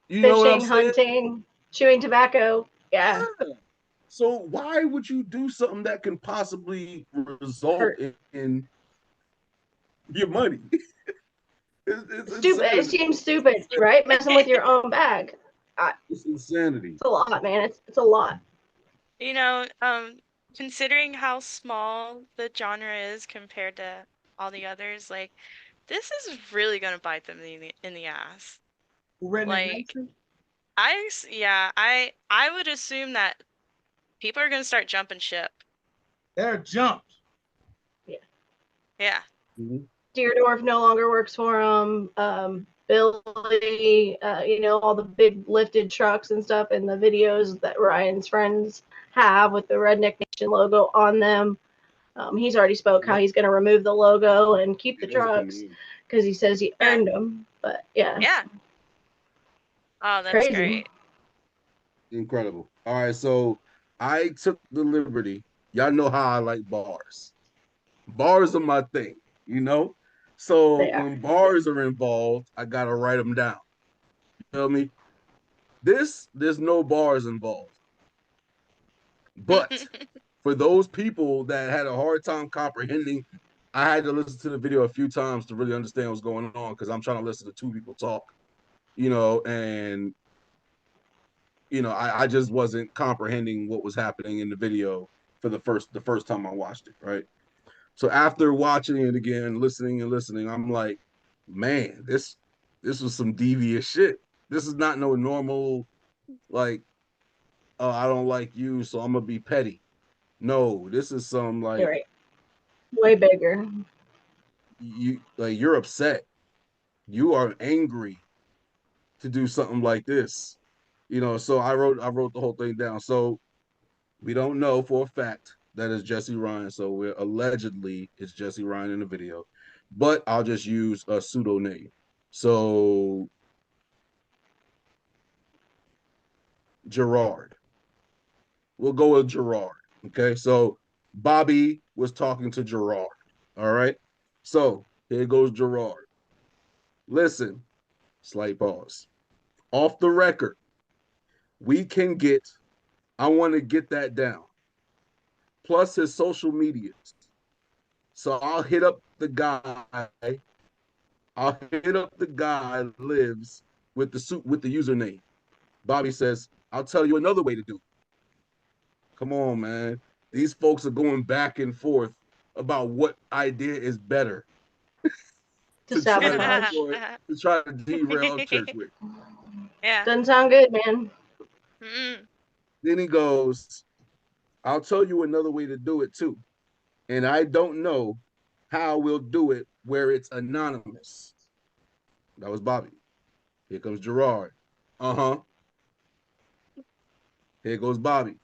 You know what I'm Fishing, saying? hunting, chewing tobacco. Yeah. Yeah. So why would you do something that can possibly result Hurt. in your money? It's Stupid. It insanity. seems stupid, right? Messing with your own bag. It's insanity. It's a lot, man. It's a lot. You know, considering how small the genre is compared to all the others, like, this is really gonna bite them in the ass. Redneck Like, Nation. yeah, I would assume that people are gonna start jumping ship. They're jumped. Yeah. Yeah. Mhm. Deerdorf no longer works for him. Billy, all the big lifted trucks and stuff, and the videos that Ryan's friends have with the Redneck Nation logo on them. He's already spoke how Yep. he's going to remove the logo and keep the Those are coming trucks in. because he says he Yeah. earned them. But yeah, Yeah. Oh, it's that's crazy. great. Incredible. All right, so I took the liberty. Y'all know how I like bars. Bars are my thing, you know? So They are. when bars are involved, I gotta write them down. You feel me? There's no bars involved. But for those people that had a hard time comprehending, I had to listen to the video a few times to really understand what's going on, because I'm trying to listen to two people talk, and I just wasn't comprehending what was happening in the video for the first time I watched it, right? So after watching it again, listening and listening, I'm like, man, this was some devious shit. This is not no normal, like, I don't like you, so I'm gonna be petty. No, this is some, You're like, right. Way bigger. you're upset. You are angry to do something like this. So I wrote the whole thing down. So we don't know for a fact that is Jesse Ryan. So we're allegedly it's Jesse Ryan in the video, but I'll just use a pseudonym. So Gerard. We'll go with Gerard. Okay. So Bobby was talking to Gerard. All right. So here goes Gerard. Listen, slight pause. Off the record, we can get, I want to get that down. Plus his social medias. So I'll hit up the guy. I'll hit up the guy that lives with the suit with the username. Bobby says, I'll tell you another way to do it. Come on, man. These folks are going back and forth about what idea is better To to try to sabotage. destroy, to try to derail Upchurch with. Yeah. Doesn't sound good, man. Mm-mm. Then he goes, I'll tell you another way to do it too. And I don't know how we'll do it where it's anonymous. That was Bobby. Here comes Gerard. Uh-huh. Here goes Bobby.